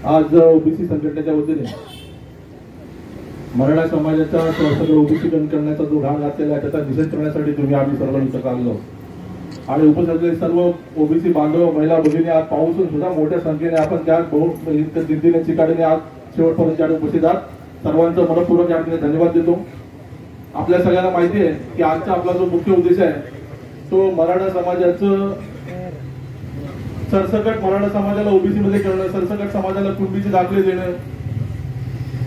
आज ओबीसी संघटनेच्या वतीने मराठा समाजाचा सगळं ओबीसीकरण करण्याचा जो घाण घातलेला आहे त्याचा निषेध करण्यासाठी तुम्ही आम्ही सर्व इथं आलो आणि उपस्थित सर्व ओबीसी बांधव महिला भगिनी आज पाऊसून सुद्धा मोठ्या संख्येने आपण त्या दिंडीने चिकाटीने आज शेवटपर्यंत त्या उपस्थित आहात सर्वांचं मनपूर्वक या ठिकाणी धन्यवाद देतो। आपल्या सगळ्यांना माहिती आहे की आजचा आपला जो मुख्य उद्देश आहे तो मराठा समाजाचं सरसकट मराठा समाजाला ओबीसी मध्ये करणं, सरसकट समाजाला कुणबीचे दाखले देणं,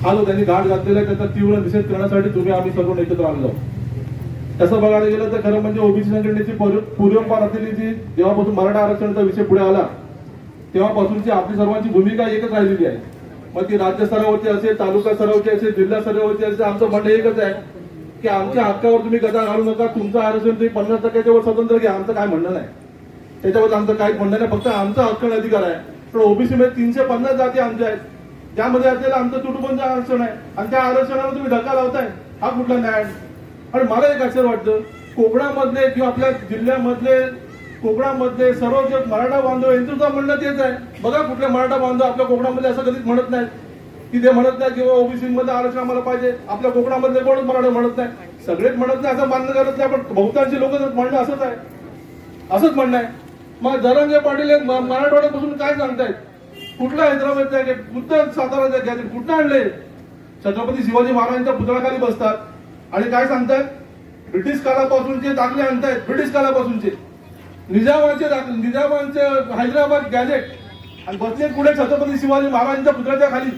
हा जो त्यांनी घाट घातलेला आहे त्याचा तीव्र निषेध करण्यासाठी तुम्ही आम्ही सर्व एकत्र आलो। तसं बघायला गेलं तर खरं म्हणजे ओबीसी संघटनेची पूर्वपारातली जी जेव्हापासून मराठा आरक्षणाचा विषय पुढे आला तेव्हापासूनची आपली सर्वांची भूमिका एकच राहिलेली आहे। मग ती राज्य स्तरावरती असेल, तालुका स्तरावरती असेल, जिल्हा स्तरावरती असेल, आमचं म्हणणं एकच आहे की आमच्या हक्कावर तुम्ही गदा घालू नका, तुमचं आरक्षण तुम्ही 50% वर स्वतंत्र घ्या, आमचं काय म्हणणं नाही, त्याच्यावर आमचं काहीच म्हणणं नाही, फक्त आमचा हक्क आणि अधिकार आहे। पण ओबीसी मध्ये 350 जाती आमच्या आहेत ज्यामध्ये असलेलं आमचं तुटुंबाचं आरक्षण आहे आणि त्या आरक्षणाला तुम्ही धक्का लावताय, हा कुठला न्याय? आणि मला एक आश्चर्य वाटतं कोकणामधले किंवा आपल्या जिल्ह्यामधले कोकणामधले सर्व जे मराठा बांधव यांचं म्हणणं तेच आहे। बघा कुठले मराठा बांधव आपल्या कोकणामध्ये असं कधीच म्हणत नाहीत की ते म्हणत नाही किंवा ओबीसी मध्ये आरक्षण आम्हाला पाहिजे, आपल्या कोकणामधले कोणच मराठा म्हणत नाही, सगळेच म्हणत नाही असं मान्य करत नाही, पण बहुतांशी लोक म्हणणं असंच आहे, असंच म्हणणं आहे। मग जरांगे पाटील मराठवाड्यापासून काय सांगतायत? कुठला हैदराबादचा गॅजेट, कुठं साताराचा गॅजेट कुठं आणले? छत्रपती शिवाजी महाराजांच्या पुतळ्याखाली बसतात आणि काय सांगतायत? ब्रिटिश काळापासूनचे दाखले आणतायत, ब्रिटिश काळापासूनचे निजामांचे हैदराबाद गॅजेट आणि बसले पुढे छत्रपती शिवाजी महाराजांच्या पुतळ्याच्या खाली।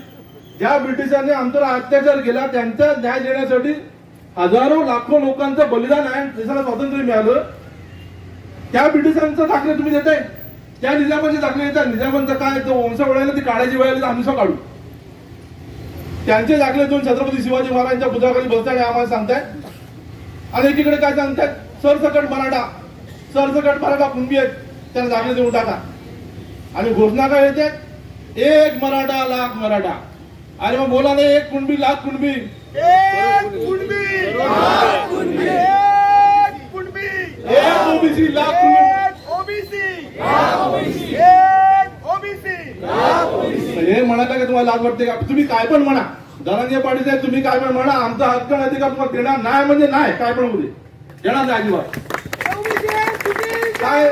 ज्या ब्रिटिशांनी आमच्यावर अत्याचार केला त्यांचा न्याय देण्यासाठी हजारो लाखो लोकांचं बलिदान आहे, देशाला स्वातंत्र्य मिळालं, त्या ब्रिटिशांचं दाखले तुम्ही देताय, त्या निजामाचे दाखले देतात। निजामांचं काय वंशावळायला ती काढायची वेळ आली तर आम्ही सो काढू, त्यांचे दाखले देऊन छत्रपती शिवाजी महाराजांच्या पुतळ्याखाली बसताना आम्हाला सांगताय। आणि एकीकडे काय सांगतायत? सरसकट मराठा कुणबी आहेत त्यांना दाखले देऊन टाका आणि घोषणा काय येते? एक मराठा लाख मराठा। अरे मग बोला नाही, एक कुणबी लाख कुणबी, एक ओबीसी लाख हे म्हणाला का तुम्हाला लाज वाटते का? तुम्ही काय पण म्हणा, जरांगे पाटील साहेब तुम्ही काय पण म्हणा, आमचा हक्क आणि अधिकार तुम्हाला देणार नाही म्हणजे नाही, काय पण होऊ दे, देणार नाही अजिबात। काय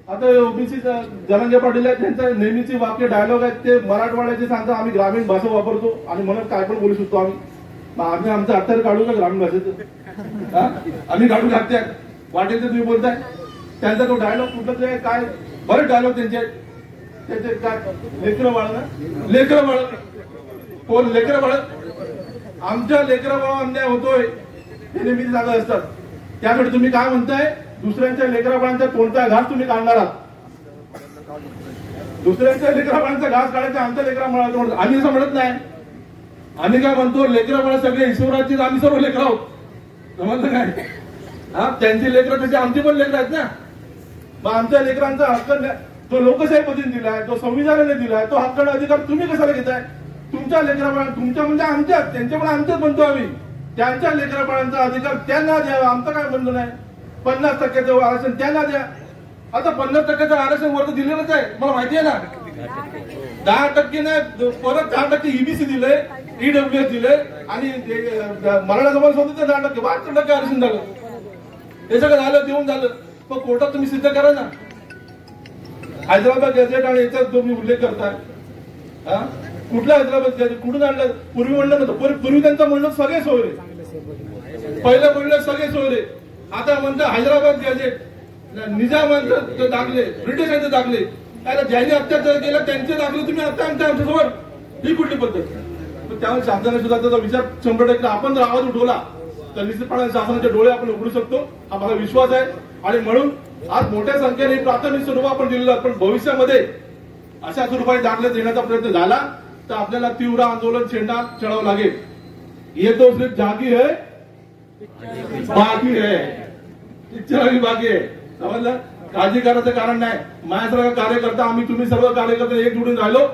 आता ओबीसी जरांगे पाटील आहेत त्यांचं नेहमीची वाक्य डायलॉग आहेत ते मराठवाड्याचे सांगतात, आम्ही ग्रामीण भाषा वापरतो आणि म्हणून काय पण बोलू शकतो आम्ही आमचं अत्तर काढू का ग्रामीण भाषेचं? आम्ही काढू लागते वाटेल ते तुम्ही बोलताय। त्यांचा तो डायलॉग कुठलं आहे काय? बरेच डायलॉग त्यांचे काय लेकरं बाळ ना, लेकरं बाळ कोण? लेकरं बाळ आमच्या लेकरं बाळ अन्याय होतोय हे नेहमी सांगत असतात, त्याकडे तुम्ही काय म्हणताय? दुसऱ्यांच्या लेकरा बाळांचा कोणता घास तुम्ही काढणार आहात? दुसऱ्यांच्या लेकरा बाळांचा घास काढायचा आमच्या लेकरा बाळांचा आम्ही असं म्हणत नाही, आम्ही काय म्हणतो लेकरा बाळा सगळे ईश्वराचे आम्ही सर्व लेकर आहोत, समजलं काय? हा त्यांची लेकरं तशी आमची पण लेकर आहेत ना, मग आमच्या लेकरांचा हक्क जो लोकशाही पद्धतीने दिलाय, जो संविधानाने दिलाय, तो हक्क आणि अधिकार तुम्ही कशाला घेताय? तुमच्या लेकरा बाळा तुमच्या म्हणजे आमच्या, त्यांच्या पण आमच्याच म्हणतो आम्ही, त्यांच्या लेकरा बाळांचा अधिकार त्यांना द्यावा, आमचं काय बंधन आहे? 50% आरक्षण त्यांना द्या। आता 50% आरक्षण वर दिलेलंच आहे, मला माहिती आहे ना। 10% नाही, परत 10% ईबीसी दिले, ईडब्ल्यूएस दिले आणि मराठा समाज होते 10%, 72% आरक्षण झालं, हे सगळं झालं, देऊन झालं, पण कोर्टात तुम्ही सिद्ध करा ना। हैदराबाद गॅजेट आणि याचा तुम्ही उल्लेख करताय, कुठला हैदराबाद गॅजेट कुठून आणलं? पूर्वी म्हणलं नव्हतं, पूर्वी त्यांचं म्हणणं सगळे सोयरे, पहिलं म्हणलं सगळे सोयरे, आता म्हणतं हैदराबाद गॅजेट, निजामांचे दाखले, ब्रिटिशांचे दाखले, ज्यांनी अत्याचार केला त्यांचे दाखले तुम्ही आता आणता आमच्यासमोर, ही कुठली पद्धत? त्यामुळे शासनाने सुद्धा त्याचा विचार 100% आपण जर आवाज उठवला तर निश्चितपणे शासनाचे डोळे आपण उघडू शकतो, हा मला विश्वास आहे। आणि म्हणून आज मोठ्या संख्येने प्राथमिक स्वरूप आपण दिलेलं, पण भविष्यामध्ये अशा स्वरूपाने दाखले देण्याचा प्रयत्न झाला तर आपल्याला तीव्र आंदोलन चढावं लागेल। ये तो सिर्फ जागी है बाकी है, इच्छा बाकी आहे, समजलं? काळजी करायचं कारण नाही, माझ्यासारखा कार्यकर्ता आम्ही तुम्ही सर्व कार्यकर्ते एकजुटून राहिलो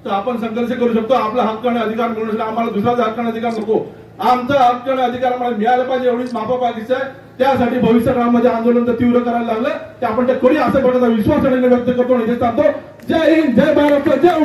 तर आपण संघर्ष करू शकतो, आपला हक्क आणि अधिकार मिळवण्यासाठी। आम्हाला दुसऱ्याचा हक्क आणि अधिकार नको, आमचा हक्क आणि अधिकार आम्हाला मिळाला पाहिजे एवढीच माफापाकीच आहे। त्यासाठी भविष्यकाळामध्ये आंदोलन तर तीव्र करायला लागलं ते आपण ते करूया असं प्रकारचा विश्वास व्यक्त करतो आणि जय हिंद जय महाराष्ट्र जय